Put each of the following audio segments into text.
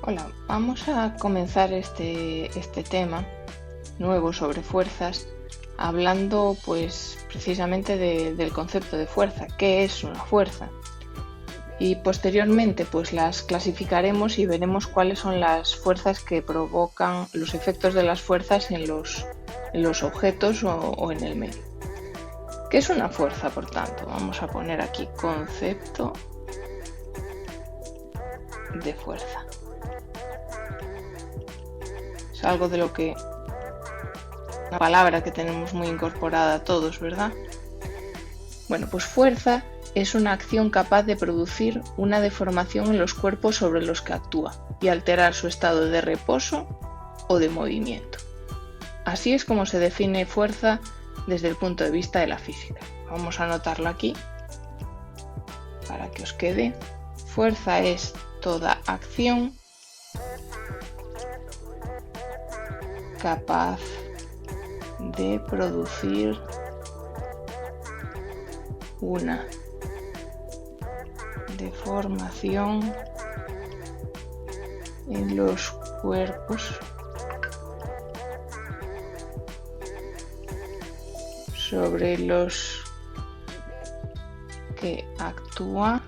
Hola, vamos a comenzar este tema nuevo sobre fuerzas, hablando pues precisamente del concepto de fuerza, qué es una fuerza. Y posteriormente pues las clasificaremos y veremos cuáles son las fuerzas que provocan los efectos de las fuerzas en los objetos o en el medio. ¿Qué es una fuerza, por tanto? Vamos a poner aquí concepto de fuerza. Es algo de lo que una palabra que tenemos muy incorporada a todos, ¿verdad? Bueno, pues fuerza es una acción capaz de producir una deformación en los cuerpos sobre los que actúa y alterar su estado de reposo o de movimiento. Así es como se define fuerza desde el punto de vista de la física. Vamos a anotarlo aquí para que os quede. Fuerza es toda acción capaz de producir una deformación en los cuerpos sobre los que actúa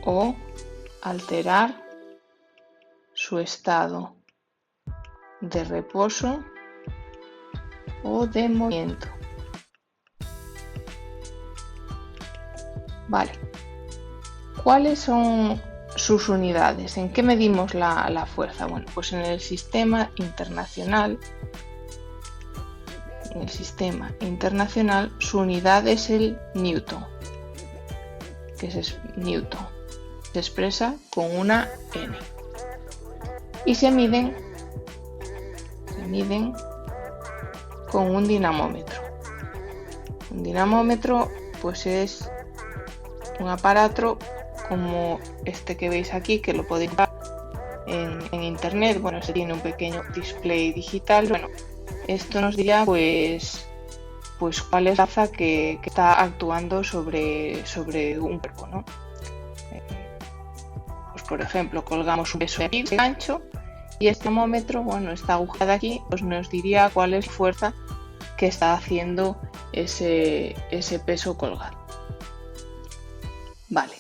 o alterar su estado de reposo o de movimiento. Vale. ¿Cuáles son sus unidades? ¿En qué medimos la fuerza? Bueno, pues en el sistema internacional. En el sistema internacional su unidad es el newton, que es newton. Se expresa con una n. Y se miden con un dinamómetro. Un dinamómetro pues es un aparato como este que veis aquí, que lo podéis ver en internet. Bueno, se tiene un pequeño display digital. Bueno, esto nos dirá pues cuál es la fuerza que está actuando sobre un cuerpo, ¿no? Pues por ejemplo, colgamos un peso aquí de gancho y este termómetro, bueno, esta aguja de aquí, pues nos diría cuál es la fuerza que está haciendo ese peso colgado. Vale.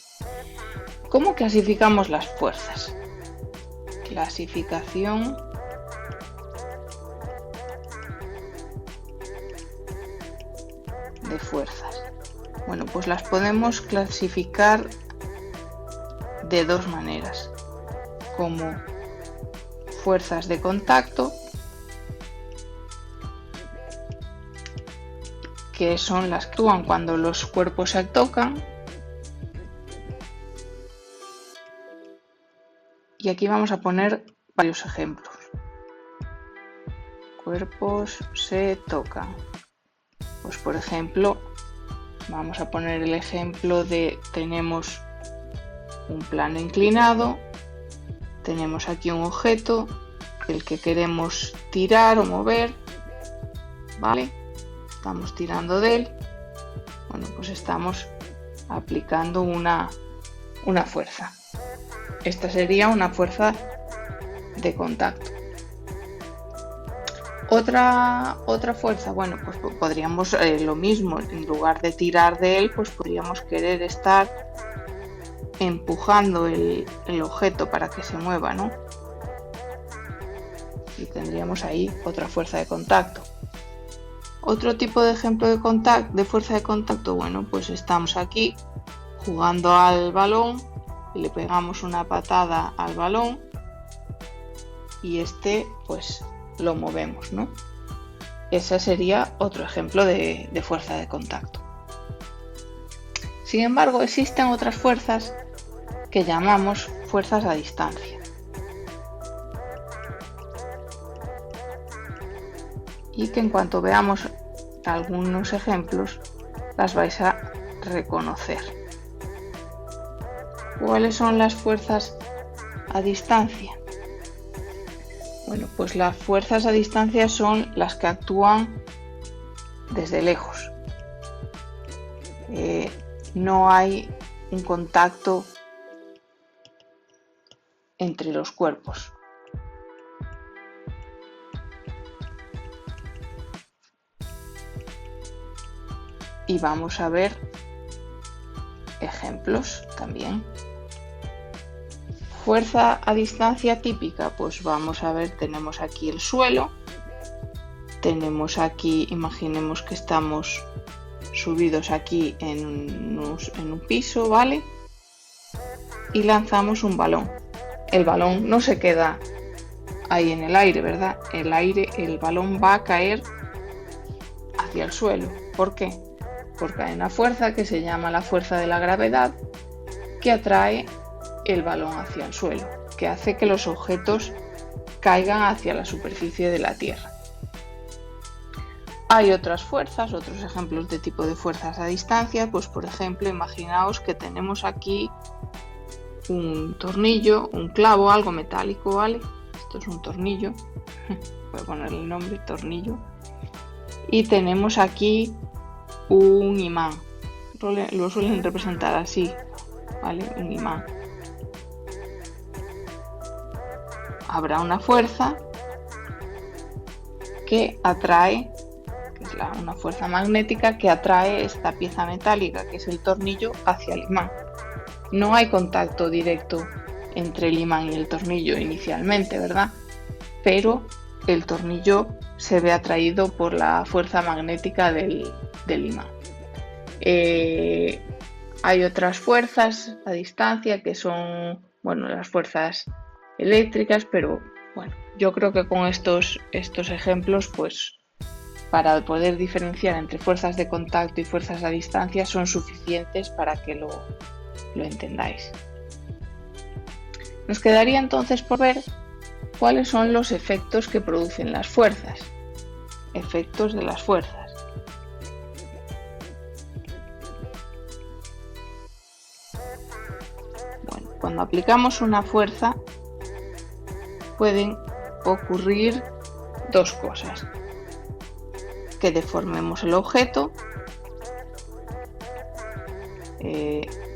¿Cómo clasificamos las fuerzas? Clasificación de fuerzas. Bueno, pues las podemos clasificar de dos maneras, como fuerzas de contacto, que son las que actúan cuando los cuerpos se tocan, y aquí vamos a poner varios ejemplos. Cuerpos se tocan. Pues por ejemplo, vamos a poner el ejemplo de tenemos un plano inclinado, tenemos aquí un objeto del que queremos tirar o mover, ¿vale? Estamos tirando de él, bueno, pues estamos aplicando una fuerza. Esta sería una fuerza de contacto. Otra fuerza, bueno, pues podríamos lo mismo, en lugar de tirar de él, pues podríamos querer estar empujando el objeto para que se mueva, ¿no? Y tendríamos ahí otra fuerza de contacto. Otro tipo de ejemplo de fuerza de contacto, bueno, pues estamos aquí jugando al balón y le pegamos una patada al balón y pues lo movemos, ¿no? Ese sería otro ejemplo de fuerza de contacto. Sin embargo, existen otras fuerzas que llamamos fuerzas a distancia. Y que en cuanto veamos algunos ejemplos, las vais a reconocer. ¿Cuáles son las fuerzas a distancia? Bueno, pues las fuerzas a distancia son las que actúan desde lejos. No hay un contacto entre los cuerpos. Y vamos a ver ejemplos también. Fuerza a distancia típica, pues vamos a ver, tenemos aquí el suelo, tenemos aquí, imaginemos que estamos subidos aquí en un piso, ¿vale? Y lanzamos un balón. El balón no se queda ahí en el aire, ¿verdad? El balón va a caer hacia el suelo. ¿Por qué? Porque hay una fuerza que se llama la fuerza de la gravedad que atrae el balón hacia el suelo, que hace que los objetos caigan hacia la superficie de la Tierra. Hay otras fuerzas, otros ejemplos de tipo de fuerzas a distancia, pues por ejemplo, imaginaos que tenemos aquí un tornillo, un clavo, algo metálico, ¿vale? Esto es un tornillo, voy a ponerle el nombre, tornillo, y tenemos aquí un imán, lo suelen representar así, ¿vale? Un imán. Habrá una fuerza que atrae, que es una fuerza magnética que atrae esta pieza metálica, que es el tornillo, hacia el imán. No hay contacto directo entre el imán y el tornillo inicialmente, ¿verdad? Pero el tornillo se ve atraído por la fuerza magnética del imán. Hay otras fuerzas a distancia que son, bueno, las fuerzas eléctricas, pero bueno, yo creo que con estos ejemplos, pues para poder diferenciar entre fuerzas de contacto y fuerzas a distancia son suficientes para que lo entendáis. Nos quedaría entonces por ver cuáles son los efectos que producen las fuerzas. Efectos de las fuerzas. Bueno, cuando aplicamos una fuerza pueden ocurrir dos cosas: que deformemos el objeto.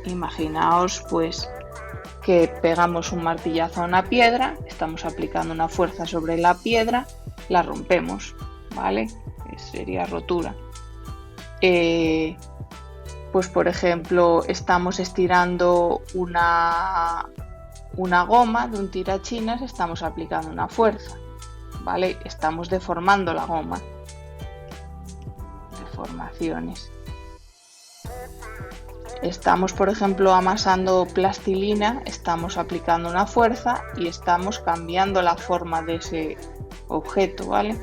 Imaginaos pues que pegamos un martillazo a una piedra, estamos aplicando una fuerza sobre la piedra, la rompemos, ¿vale? Sería rotura. Pues por ejemplo, estamos estirando una goma de un tirachinas, estamos aplicando una fuerza, ¿vale? Estamos deformando la goma. Deformaciones. Estamos, por ejemplo, amasando plastilina, estamos aplicando una fuerza y estamos cambiando la forma de ese objeto, ¿vale?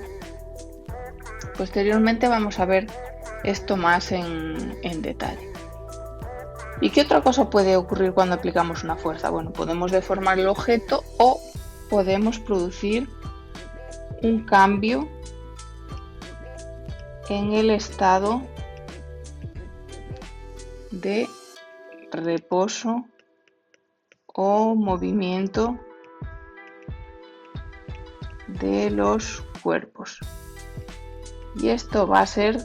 Posteriormente vamos a ver esto más en detalle. ¿Y qué otra cosa puede ocurrir cuando aplicamos una fuerza? Bueno, podemos deformar el objeto o podemos producir un cambio en el estado de reposo o movimiento de los cuerpos. Y esto va a ser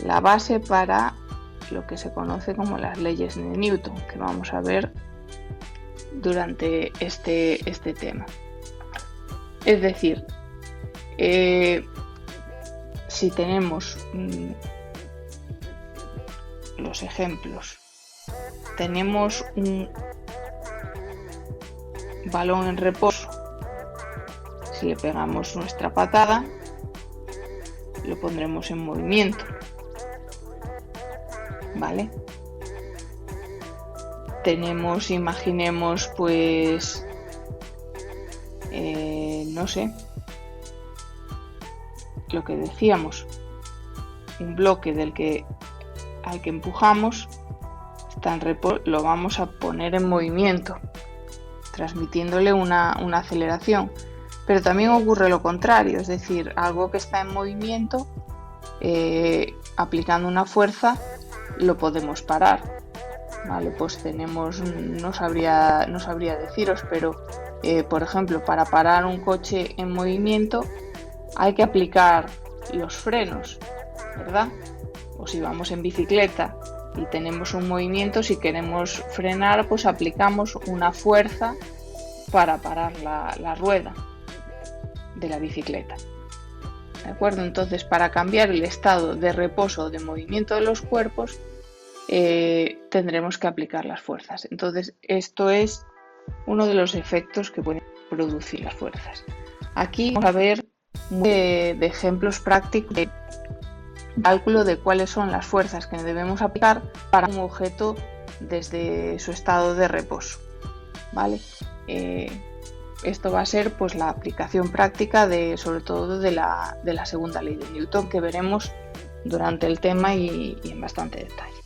la base para lo que se conoce como las leyes de Newton, que vamos a ver durante este tema. Es decir, si tenemos los ejemplos, tenemos un balón en reposo, si le pegamos nuestra patada, lo pondremos en movimiento, ¿vale? Tenemos, imaginemos, pues, no sé, lo que decíamos, un bloque al que empujamos está en reposo, lo vamos a poner en movimiento, transmitiéndole una aceleración. Pero también ocurre lo contrario, es decir, algo que está en movimiento, aplicando una fuerza, lo podemos parar, ¿vale? Pues tenemos, no sabría deciros, pero por ejemplo, para parar un coche en movimiento hay que aplicar los frenos, ¿verdad? O si vamos en bicicleta y tenemos un movimiento, si queremos frenar, pues aplicamos una fuerza para parar la rueda de la bicicleta. ¿De acuerdo? Entonces, para cambiar el estado de reposo o de movimiento de los cuerpos, tendremos que aplicar las fuerzas. Entonces, esto es uno de los efectos que pueden producir las fuerzas. Aquí vamos a ver de ejemplos prácticos de cálculo de cuáles son las fuerzas que debemos aplicar para un objeto desde su estado de reposo. ¿Vale? Esto va a ser pues la aplicación práctica sobre todo de la segunda ley de Newton, que veremos durante el tema y en bastante detalle.